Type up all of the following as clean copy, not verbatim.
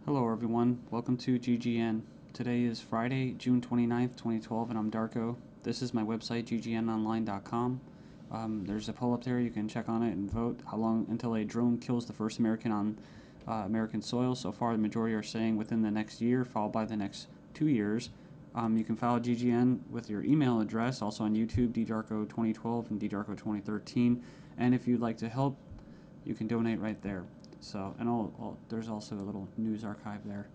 Hello everyone, welcome to GGN. Today is Friday, June 29th, 2012, and I'm Darko. This is my website, ggnonline.com. There's a poll up there, you can check on it and vote how long until a drone kills the first American on American soil. So far, the majority are saying within the next year, followed by the next 2 years. You can follow GGN with your email address, also on YouTube, ddarko2012 and ddarko2013. And if you'd like to help, you can donate right there. So, and there's also a little news archive there.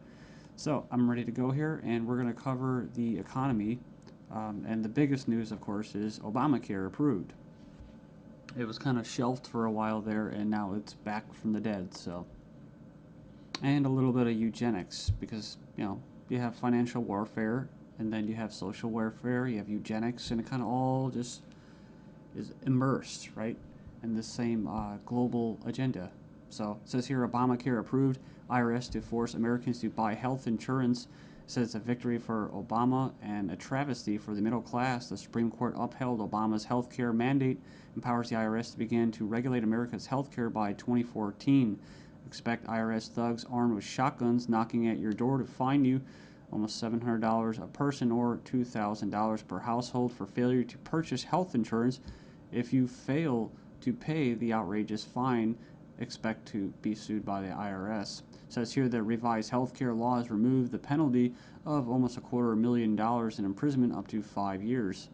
So, I'm ready to go here, and we're going to cover the economy. And the biggest news, of course, is Obamacare approved. It was kind of shelved for a while there, and now it's back from the dead. So, and a little bit of eugenics, because you have financial warfare, and then you have social warfare, you have eugenics, and it kind of all just is immersed, right, in the same global agenda. So it says here, Obamacare approved, IRS to force Americans to buy health insurance. It says it's a victory for Obama and a travesty for the middle class. The Supreme Court upheld Obama's health care mandate, empowers the IRS to begin to regulate America's health care by 2014. Expect IRS thugs armed with shotguns knocking at your door to fine you almost $700 a person or $2,000 per household for failure to purchase health insurance. If you fail to pay the outrageous fine, expect to be sued by the IRS. It says here that revised healthcare laws remove the penalty of almost $250,000 in imprisonment up to 5 years.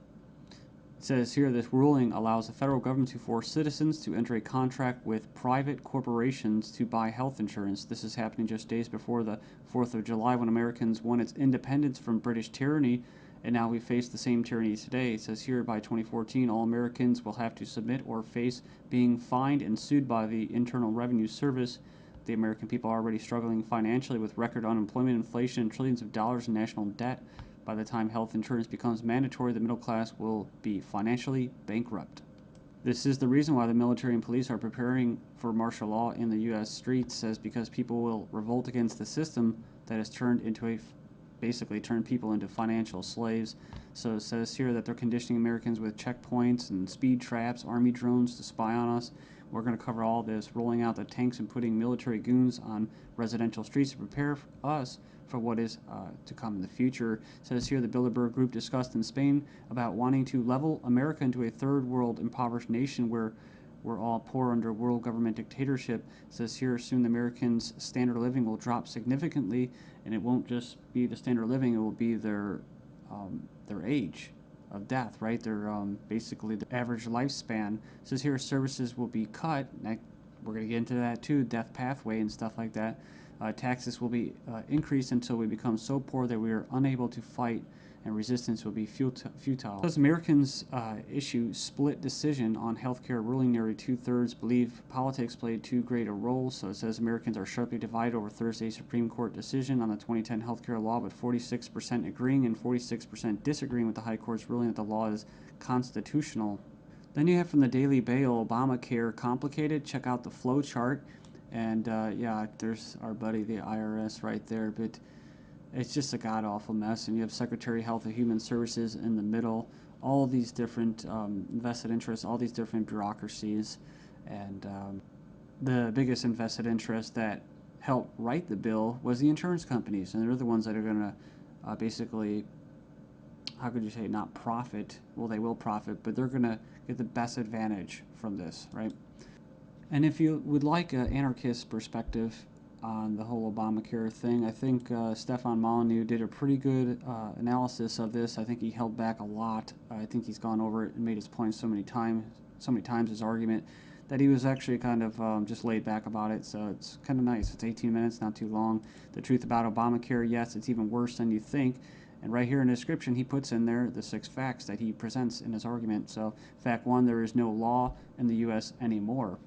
It says here this ruling allows the federal government to force citizens to enter a contract with private corporations to buy health insurance. This is happening just days before the 4th of July, when Americans won its independence from British tyranny, and now we face the same tyranny today. It says here by 2014, all Americans will have to submit or face being fined and sued by the Internal Revenue Service. The American people are already struggling financially with record unemployment, inflation, and trillions of dollars in national debt. By the time health insurance becomes mandatory, the middle class will be financially bankrupt. This is the reason why the military and police are preparing for martial law in the U.S. streets, says because people will revolt against the system that has basically turned people into financial slaves. So it says here that they're conditioning Americans with checkpoints and speed traps, army drones to spy on us. We're going to cover all this, rolling out the tanks and putting military goons on residential streets to prepare us for what is to come in the future. It says here the Bilderberg Group discussed in Spain about wanting to level America into a third world impoverished nation where we're all poor under world government dictatorship. It says here soon the Americans' standard of living will drop significantly, and it won't just be the standard of living, it will be their age of death, right? Their basically the average lifespan. It says here services will be cut. We're going to get into that too, death pathway and stuff like that. Taxes will be increased until we become so poor that we are unable to fight, and resistance will be futile. As Americans issue split decision on healthcare ruling, nearly 2/3 believe politics played too great a role. So it says Americans are sharply divided over Thursday's Supreme Court decision on the 2010 healthcare law, with 46% agreeing and 46% disagreeing with the High Court's ruling that the law is constitutional. Then you have from the Daily Bail, Obamacare complicated. Check out the flow chart. And yeah, there's our buddy, the IRS, right there. But it's just a god-awful mess. And you have Secretary of Health and Human Services in the middle. All these different vested interests, all these different bureaucracies. And the biggest invested interest that helped write the bill was the insurance companies. And they're the ones that are going to basically, how could you say, not profit. Well, they will profit, but they're going to get the best advantage from this, right? And if you would like an anarchist perspective on the whole Obamacare thing, I think Stefan Molyneux did a pretty good analysis of this. I think he held back a lot. I think he's gone over it and made his point so many times, his argument, that he was actually kind of just laid back about it. So it's kind of nice. It's 18 minutes, not too long. The truth about Obamacare, yes, it's even worse than you think. And right here in the description, he puts in there the 6 facts that he presents in his argument. So fact 1, there is no law in the U.S. anymore.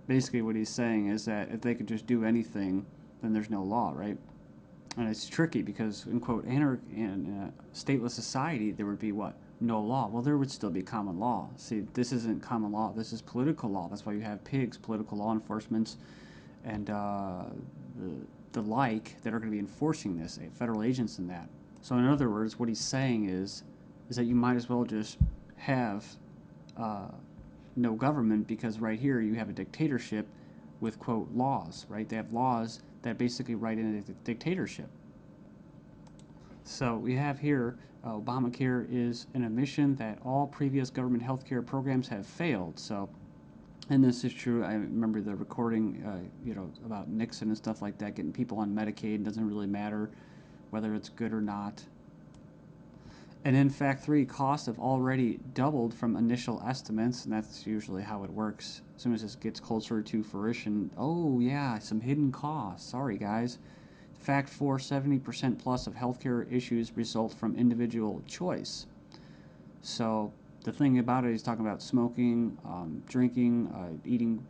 Basically what he's saying is that if they could just do anything, then there's no law, right? And it's tricky because, in quote, in a stateless society, there would be what? No law. Well, there would still be common law. See, this isn't common law. This is political law. That's why you have pigs, political law enforcement, and the like that are going to be enforcing this, federal agents and that. So in other words, what he's saying is that you might as well just have no government, because right here you have a dictatorship with, quote, laws, right? They have laws that basically write in a dictatorship. So we have here Obamacare is an admission that all previous government health care programs have failed. So, and this is true. I remember the recording, about Nixon and stuff like that, getting people on Medicaid. It doesn't really matter whether it's good or not. And in fact, costs have already doubled from initial estimates, and that's usually how it works. As soon as this gets closer to fruition, oh yeah, some hidden costs. Sorry, guys. Fact 4, 70% plus of healthcare issues result from individual choice. So the thing about it, he's talking about smoking, drinking, eating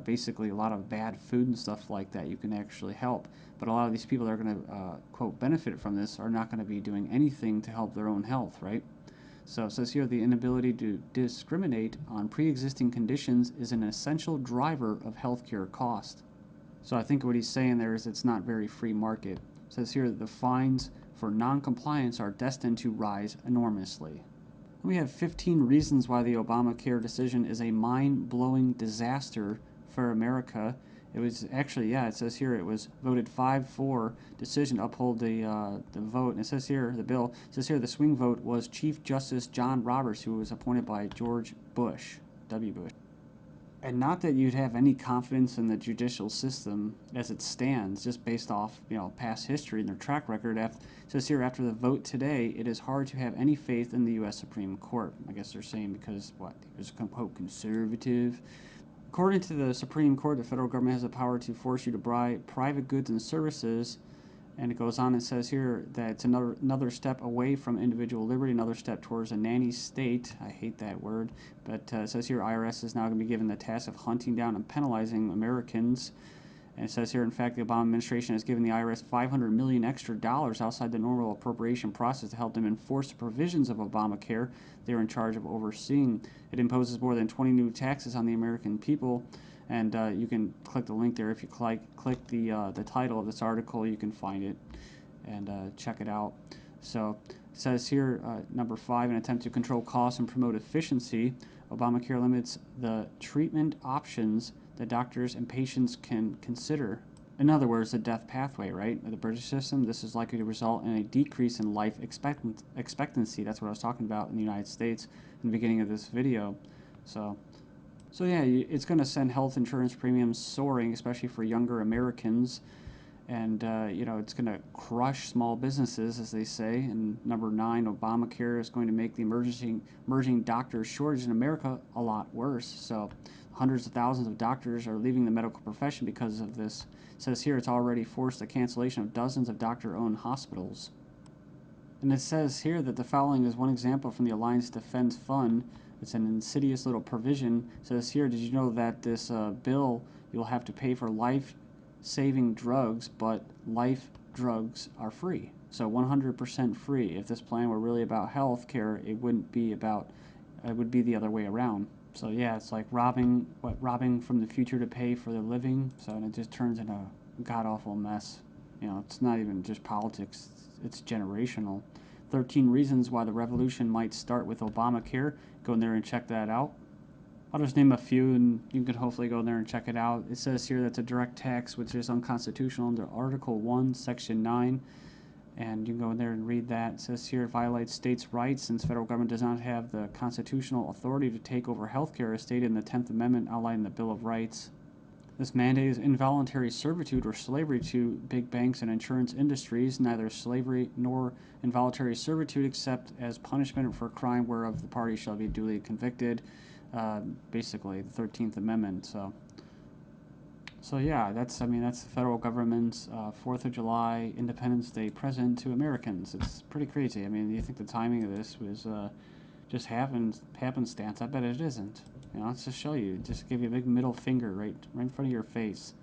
basically a lot of bad food and stuff like that. You can actually help. But a lot of these people that are going to, quote, benefit from this are not going to be doing anything to help their own health, right? So it says here the inability to discriminate on pre-existing conditions is an essential driver of healthcare cost. So I think what he's saying there is it's not very free market. It says here that the fines for non-compliance are destined to rise enormously. We have 15 reasons why the Obamacare decision is a mind-blowing disaster for America. It was actually, it says here it was voted 5-4 decision to uphold the vote. And it says here, the bill, it says here the swing vote was Chief Justice John Roberts, who was appointed by George Bush, W. Bush. And not that you'd have any confidence in the judicial system as it stands, just based off past history and their track record. It says here, after the vote today, it is hard to have any faith in the U.S. Supreme Court. I guess they're saying because he was quote conservative. According to the Supreme Court, the federal government has the power to force you to buy private goods and services. And it goes on and says here that it's another step away from individual liberty, another step towards a nanny state. I hate that word. But it says here IRS is now going to be given the task of hunting down and penalizing Americans. And it says here, in fact, the Obama administration has given the IRS $500 million extra outside the normal appropriation process to help them enforce the provisions of Obamacare they're in charge of overseeing. It imposes more than 20 new taxes on the American people. And you can click the link there. If you click the title of this article, you can find it and check it out. So it says here, number 5, an attempt to control costs and promote efficiency. Obamacare limits the treatment options that doctors and patients can consider. In other words, the death pathway, right? The British system, this is likely to result in a decrease in life expectancy. That's what I was talking about in the United States in the beginning of this video. So yeah, it's going to send health insurance premiums soaring, especially for younger Americans. And, it's going to crush small businesses, as they say. And number 9, Obamacare is going to make the emerging doctor shortage in America a lot worse. So hundreds of thousands of doctors are leaving the medical profession because of this. It says here it's already forced the cancellation of dozens of doctor-owned hospitals. And it says here that the following is one example from the Alliance Defense Fund. It's an insidious little provision. It says here, did you know that this bill, you'll have to pay for life-saving drugs, but life drugs are free. So 100% free. If this plan were really about health care, it wouldn't be about, it would be the other way around. So yeah, it's like robbing from the future to pay for the living. So and it just turns into a god-awful mess. It's not even just politics, it's generational. 13 reasons why the revolution might start with Obamacare. Go in there and check that out. I'll just name a few and you can hopefully go in there and check it out. It says here that's a direct tax which is unconstitutional under Article 1, Section 9. And you can go in there and read that. It says here it violates states' rights since federal government does not have the constitutional authority to take over healthcare as stated in the 10th Amendment outlined in the Bill of Rights. This mandate is involuntary servitude or slavery to big banks and insurance industries, neither slavery nor involuntary servitude except as punishment for a crime whereof the party shall be duly convicted. Basically, the 13th Amendment. So yeah, that's the federal government's 4th of July Independence Day present to Americans. It's pretty crazy. I mean, you think the timing of this was just happenstance? I bet it isn't. Let's just show you. Just give you a big middle finger right in front of your face.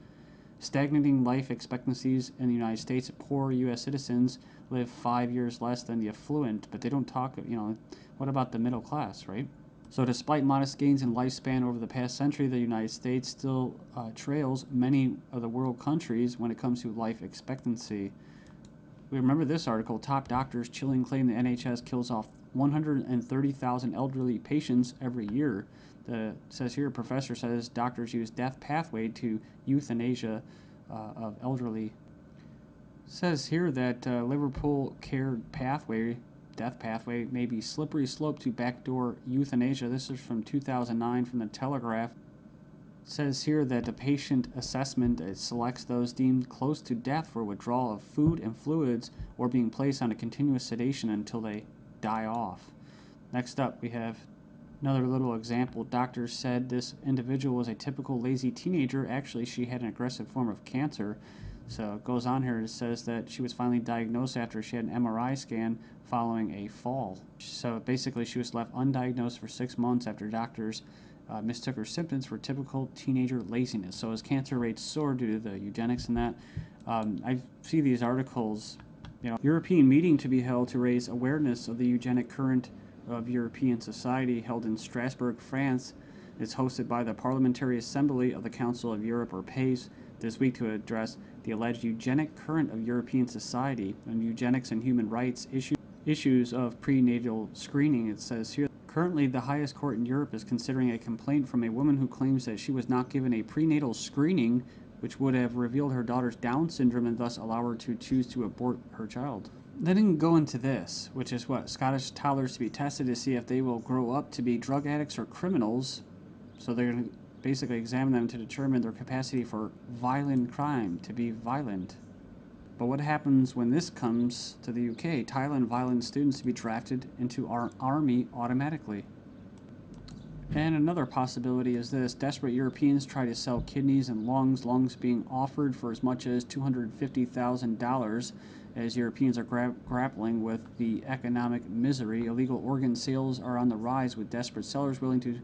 Stagnating life expectancies in the United States. Poor U.S. citizens live 5 years less than the affluent, but they don't talk, what about the middle class, right? So despite modest gains in lifespan over the past century, the United States still trails many of the world countries when it comes to life expectancy. We remember this article, top doctors chilling claim the NHS kills off 130,000 elderly patients every year. It says here, a professor says doctors use death pathway to euthanasia of elderly. Says here that Liverpool care pathway, death pathway, may be slippery slope to backdoor euthanasia. This is from 2009 from the Telegraph. Says here that the patient assessment selects those deemed close to death for withdrawal of food and fluids or being placed on a continuous sedation until they die off. Next up, we have another little example. Doctors said this individual was a typical lazy teenager. Actually, she had an aggressive form of cancer. So it goes on here. It says that she was finally diagnosed after she had an MRI scan following a fall. So basically, she was left undiagnosed for 6 months after doctors mistook her symptoms for typical teenager laziness. So as cancer rates soar due to the eugenics and that, I see these articles, European meeting to be held to raise awareness of the eugenic current of European society held in Strasbourg, France. It's hosted by the Parliamentary Assembly of the Council of Europe, or PACE, this week to address the alleged eugenic current of European society and eugenics and human rights issues of prenatal screening. It says here, currently the highest court in Europe is considering a complaint from a woman who claims that she was not given a prenatal screening which would have revealed her daughter's Down syndrome and thus allow her to choose to abort her child. They didn't go into this, which is what? Scottish toddlers to be tested to see if they will grow up to be drug addicts or criminals. So they're going to basically examine them to determine their capacity for violent crime, to be violent. But what happens when this comes to the UK? Thailand violent students to be drafted into our army automatically. And another possibility is this. Desperate Europeans try to sell kidneys and lungs being offered for as much as $250,000 as Europeans are grappling with the economic misery. Illegal organ sales are on the rise with desperate sellers willing to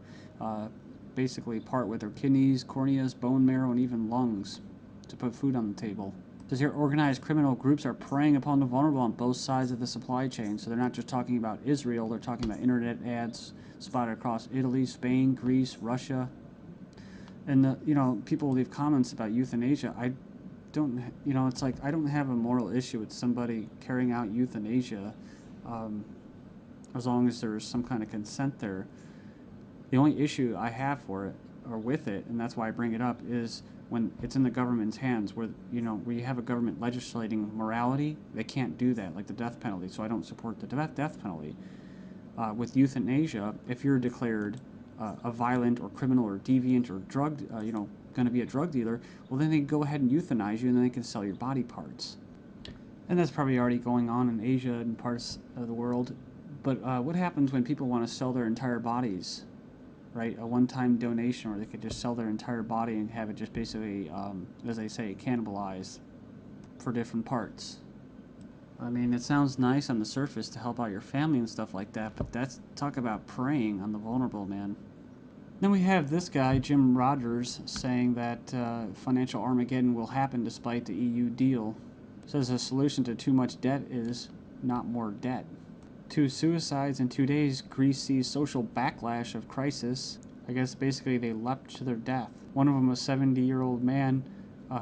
basically part with their kidneys, corneas, bone marrow, and even lungs to put food on the table. It says here, organized criminal groups are preying upon the vulnerable on both sides of the supply chain. So they're not just talking about Israel, they're talking about internet ads spotted across Italy, Spain, Greece, Russia. And, people leave comments about euthanasia. I don't, it's like I don't have a moral issue with somebody carrying out euthanasia as long as there's some kind of consent there. The only issue I have for it, or with it, and that's why I bring it up, is when it's in the government's hands, where you have a government legislating morality. They can't do that, like the death penalty. So I don't support the death penalty. With euthanasia, if you're declared a violent or criminal or deviant or drug, going to be a drug dealer, well, then they go ahead and euthanize you, and then they can sell your body parts. And that's probably already going on in Asia and parts of the world. But what happens when people want to sell their entire bodies? Right, a one-time donation, or they could just sell their entire body and have it just basically, as they say, cannibalized for different parts. I mean, it sounds nice on the surface to help out your family and stuff like that, but that's talk about preying on the vulnerable, man. Then we have this guy, Jim Rogers, saying that financial Armageddon will happen despite the EU deal. Says the solution to too much debt is not more debt. 2 suicides in 2 days. Greece sees social backlash of crisis. I guess basically they leapt to their death. One of them was a 70-year-old man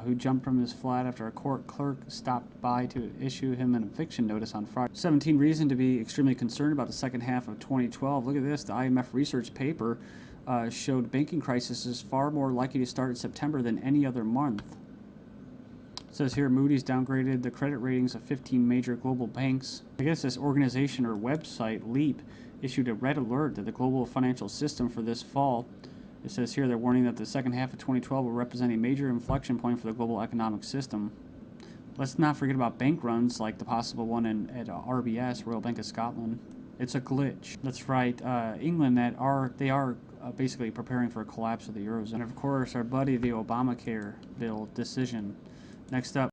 who jumped from his flat after a court clerk stopped by to issue him an eviction notice on Friday. 17 reason to be extremely concerned about the second half of 2012. Look at this. The IMF research paper showed banking crisis is far more likely to start in September than any other month. It says here, Moody's downgraded the credit ratings of 15 major global banks. I guess this organization or website, Leap, issued a red alert to the global financial system for this fall. It says here they're warning that the second half of 2012 will represent a major inflection point for the global economic system. Let's not forget about bank runs like the possible one at RBS, Royal Bank of Scotland. It's a glitch. That's right. England, they are basically preparing for a collapse of the Eurozone. And of course, our buddy, the Obamacare bill decision. Next up.